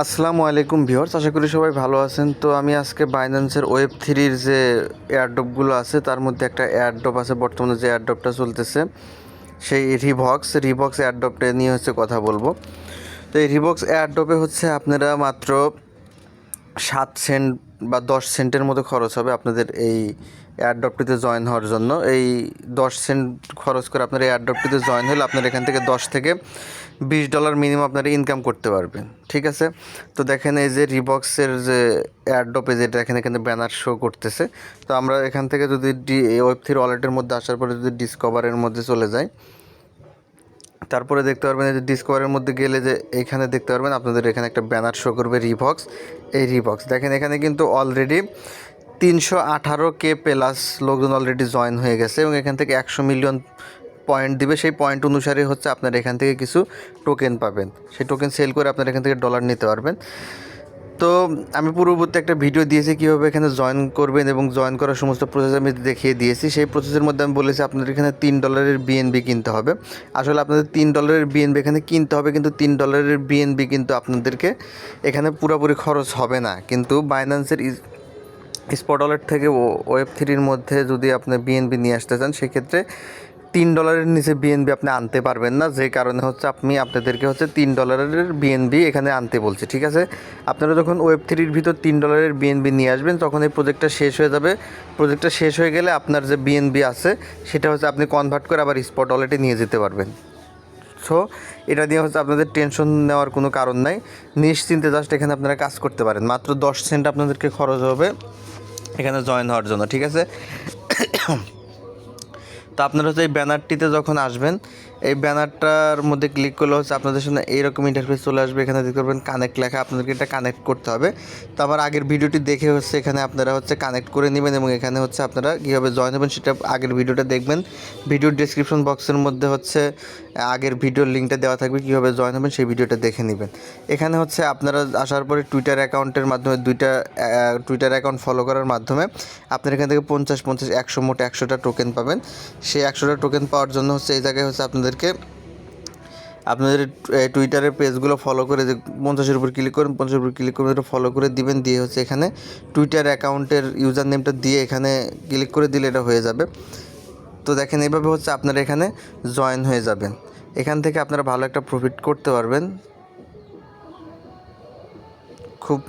আসসালামু আলাইকুম ভিউয়ার্স, আশা করি সবাই ভালো আছেন। তো আমি আজকে বাইন্যান্সের ওয়েব3-র যে এয়ারড্রপগুলো আছে তার মধ্যে একটা এয়ারড্রপ আছে, বর্তমানে যে এয়ারড্রপটা চলতেছে সেই রিভক্স এয়ারড্রপটা নিয়ে কথা বলবো। তো এই রিভক্স এয়ারড্রপে আপনারা মাত্র 7 সেন্ট বা 10 সেন্টের মতো খরচ হবে আপনাদের এই এয়ারড্রপটিতে জয়েন হওয়ার জন্য। এই 10 সেন্ট খরচ করে আপনার এয়ারড্রপটিতে জয়েন হলে আপনার এখান থেকে $10 থেকে $20 মিনিমাম আপনারা ইনকাম করতে পারবেন। ঠিক আছে, তো দেখেন এই যে রিবক্সের যে এয়ারড্রপে যেটা এখানে ব্যানার শো করতেছে। তো আমরা এখান থেকে যদি ওয়েব3 ওয়ালেটের মধ্যে আসার পরে যদি ডিসকভারের মধ্যে চলে যাই, তারপরে দেখতে পারবেন এই যে ডিসকভারের মধ্যে গেলে যে এইখানে দেখতে পারবেন আপনাদের এখানে একটা ব্যানার শো করবে রিভক্স। এই রিভক্স দেখেন এখানে কিন্তু অলরেডি 318K প্লাস লোকজন অলরেডি জয়েন হয়ে গেছে এবং এখান থেকে 100 মিলিয়ন পয়েন্ট দিবে। সেই পয়েন্ট অনুসারে আপনারা এখান থেকে কিছু টোকেন পাবেন। সেই টোকেন সেল করে আপনারা এখান থেকে ডলার নিতে পারবেন। তো আমি পূর্ববর্তী একটা ভিডিও দিয়েছি কীভাবে এখানে জয়েন করবেন এবং জয়েন করার সমস্ত প্রসেস আমি দেখিয়ে দিয়েছি। সেই প্রসেসের মধ্যে আমি বলেছি আপনাদের এখানে $3 বিএনবি কিনতে হবে। আসলে আপনাদের $3 বিএনবি এখানে কিনতে হবে, কিন্তু $3 বিএনবি কিন্তু আপনাদেরকে এখানে পুরোপুরি খরচ হবে না। কিন্তু বাইন্যান্সের স্পট ওয়ালেট থেকে ওয়েব3-র মধ্যে যদি আপনি বিএনবি নিয়ে আসতে চান, সেক্ষেত্রে $3 নিচে বিএনবি আপনি আনতে পারবেন না। যে কারণে আমি আপনাদেরকে $3 বিএনবি এখানে আনতে বলছি। ঠিক আছে, আপনারা যখন ওয়েব3-র ভিতর $3 বিএনবি নিয়ে আসবেন তখন এই প্রজেক্টটা শেষ হয়ে যাবে। প্রজেক্টটা শেষ হয়ে গেলে আপনার যে বিএনবি আছে সেটা আপনি কনভার্ট করে আবার স্পট ওয়ালেটে নিয়ে যেতে পারবেন। সো এটা নিয়ে আপনাদের টেনশন নেওয়ার কোনো কারণ নাই, নিশ্চিন্তে জাস্ট এখানে আপনারা কাজ করতে পারেন। মাত্র 10 সেন্ট আপনাদেরকে খরচ হবে এখানে জয়েন হওয়ার জন্য। ঠিক আছে, তো আপনারা এই ব্যানারটিতে যখন আসবেন, এই ব্যানারটার মধ্যে ক্লিক করলে আপনাদের সামনে এইরকম ইন্টারফেস চলে আসবে। এখানে দেখতে পারবেন কানেক্ট লেখা, আপনাদেরকে এটা কানেক্ট করতে হবে। তো আমার আগের ভিডিওটি দেখে এখানে আপনারা কানেক্ট করে নেবেন এবং এখানে আপনারা কীভাবে জয়েন হবেন সেটা আগের ভিডিওটা দেখবেন। ভিডিওর ডিসক্রিপশন বক্সের মধ্যে আগের ভিডিওর লিঙ্কটা দেওয়া থাকবে, কীভাবে জয়েন হবেন সেই ভিডিওটা দেখে নেবেন। এখানে আপনারা আসার পরে টুইটার অ্যাকাউন্টের মাধ্যমে টুইটার অ্যাকাউন্ট ফলো করার মাধ্যমে আপনারা এখান থেকে 50, 100 মোট 100টা টোকেন পাবেন। সেই 100টা টোকেন পাওয়ার জন্য এই জায়গায় আপনাদের টুইটারের পেজগুলো ফলো করে যে 50-এর উপর ক্লিক করুন, 50-এর উপর ক্লিক করে এটা ফলো করে দিবেন। দিয়ে এখানে টুইটার অ্যাকাউন্টের ইউজার নেমটা দিয়ে এখানে ক্লিক করে দিলে এটা হয়ে যাবে। তো দেখেন এইভাবে আপনারা এখানে জয়েন হয়ে যাবেন। এখান থেকে আপনারা ভালো একটা প্রফিট করতে পারবেন খুব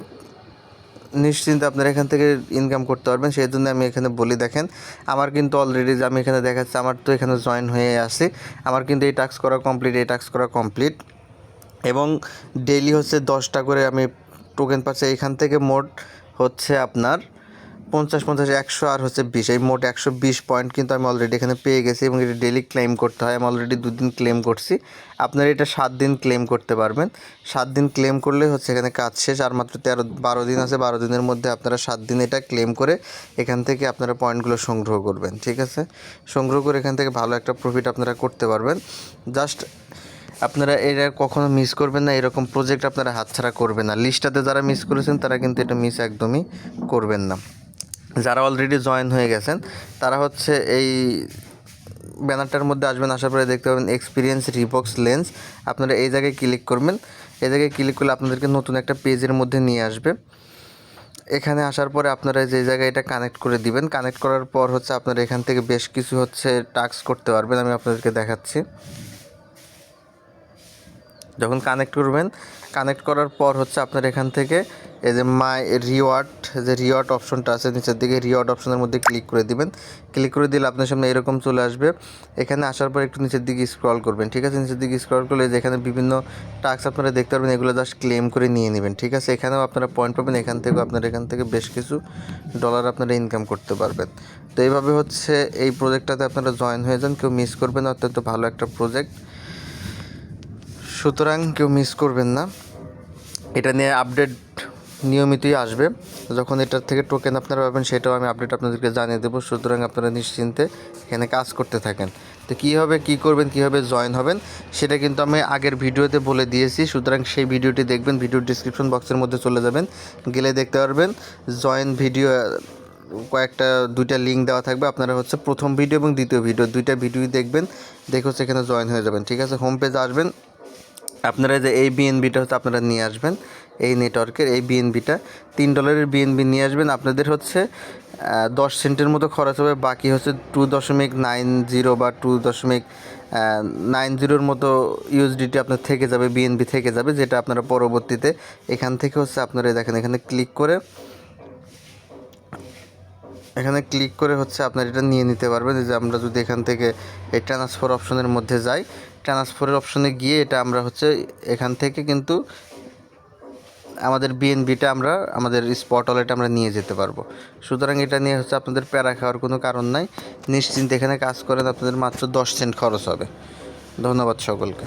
নিশ্চিন্তে। আপনারা এখান থেকে ইনকাম করতে পারবেন। সেই জন্য আমি এখানে বলি, দেখেন আমার কিন্তু অলরেডি আমি এখানে দেখাচ্ছি, আমার তো এখানে জয়েন হয়ে আসি। আমার কিন্তু এই টাস্ক করা কমপ্লিট এবং ডেইলি 10টা করে আমি টোকেন পাচ্ছি। এখান থেকে মোট আপনার 50, 100 আর 20, এই মোট 120 পয়েন্ট কিন্তু আমি অলরেডি এখানে পেয়ে গেছি এবং এটা ডেলি ক্লেম করতে হয়। আমি অলরেডি 2 দিন ক্লেম করছি। আপনারা এটা 7 দিন ক্লেম করতে পারবেন। 7 দিন ক্লেম করলে এখানে কাজ শেষ। আর মাত্র 12 দিন আছে। 12 দিনের মধ্যে আপনারা 7 দিন এটা ক্লেম করে এখান থেকে আপনারা পয়েন্টগুলো সংগ্রহ করবেন। ঠিক আছে, সংগ্রহ করে এখান থেকে ভালো একটা প্রফিট আপনারা করতে পারবেন। জাস্ট আপনারা এটা কখনো মিস করবেন না, এরকম প্রজেক্ট আপনারা হাতছাড়া করবেন না। লিস্টটাতে যারা মিস করেছেন তারা কিন্তু এটা মিস একদমই করবেন না। যারা অলরেডি জয়েন হয়ে গেছেন তারা এই ব্যানারটার মধ্যে আসবেন। আসার পরে দেখতে পাবেন এক্সপিরিয়েন্স রিবক্স লেন্স। আপনারা এই জায়গায় ক্লিক করবেন। এই জায়গায় ক্লিক করলে আপনাদেরকে নতুন একটা পেজের মধ্যে নিয়ে আসবে। এখানে আসার পরে আপনারা যে জায়গায় এটা কানেক্ট করে দিবেন। কানেক্ট করার পর আপনারা এখান থেকে বেশ কিছু টাস্ক করতে পারবেন। আমি আপনাদেরকে দেখাচ্ছি। যখন কানেক্ট করবেন, কানেক্ট করার পর আপনারা এখান থেকে এই যে মাই রিওয়ার্ড অপশনটা আছে নিচের দিকে, রিওয়ার্ড অপশনের মধ্যে ক্লিক করে দিবেন। ক্লিক করে দিলে আপনার সামনে এরকম চলে আসবে। এখানে আসার পর একটু নিচের দিকে স্ক্রল করবেন। ঠিক আছে, নিচের দিকে স্ক্রল করলে যেখানে বিভিন্ন টাস্ক আপনারা দেখতে পারবেন, এগুলো জাস্ট ক্লেম করে নিয়ে নেবেন। ঠিক আছে, এখানেও আপনারা পয়েন্ট পাবেন। এখান থেকে বেশ কিছু ডলার আপনারা ইনকাম করতে পারবেন। তো এইভাবে এই প্রজেক্টটাতে আপনারা জয়েন হয়ে যান, কেউ মিস করবেন না। অত্যন্ত ভালো একটা প্রজেক্ট, সুতরাং কেউ মিস করবেন না। এটা নিয়ে আপডেট নিয়মিতই আসবে। যখন এটার থেকে টোকেন আপনারা পাবেন সেটাও আমি আপডেট আপনাদেরকে জানিয়ে দেবো। সুতরাং আপনারা নিশ্চিন্তে এখানে কাজ করতে থাকেন। তো কী করবেন, কীভাবে জয়েন হবেন সেটা কিন্তু আমি আগের ভিডিওতে বলে দিয়েছি। সুতরাং সেই ভিডিওটি দেখবেন। ভিডিওর ডিসক্রিপশন বক্সের মধ্যে চলে যাবেন, গেলে দেখতে পারবেন জয়েন ভিডিও দুইটা লিঙ্ক দেওয়া থাকবে। আপনারা প্রথম ভিডিও এবং দ্বিতীয় ভিডিও, দুইটা ভিডিওই দেখবেন। দেখে এখানে জয়েন হয়ে যাবেন। ঠিক আছে, হোম পেজে আসবেন। আপনারা যে এই বিএনবিটা হচ্ছে আপনারা নিয়ে আসবেন, এই নেটওয়ার্কের এই বিএনবিটা $3 বিএনবি নিয়ে আসবেন। আপনাদের হচ্ছে 10 সেন্টের মতো খরচ হবে, বাকি হচ্ছে 2.90 বা 2.90 মতো ইউএসডিটি আপনার থেকে যাবে, বিএনবি থেকে যাবে, যেটা আপনারা পরবর্তীতে এখান থেকে হচ্ছে আপনারা দেখেন এখানে ক্লিক করে হচ্ছে আপনার এটা নিয়ে নিতে পারবেন। যে আমরা যদি এখান থেকে এই ট্রান্সফার অপশনের মধ্যে যাই, ট্রান্সফারের অপশনে গিয়ে এটা আমরা হচ্ছে এখান থেকে কিন্তু আমাদের বিএনবিটা আমরা আমাদের স্পট ওয়ালেটে আমরা নিয়ে যেতে পারবো। সুতরাং এটা নিয়ে হচ্ছে আপনাদের প্যারা খাওয়ার কোনো কারণ নাই, নিশ্চিন্তে এখানে কাজ করেন, আপনাদের মাত্র 10 সেন্ট খরচ হবে। ধন্যবাদ সকলকে।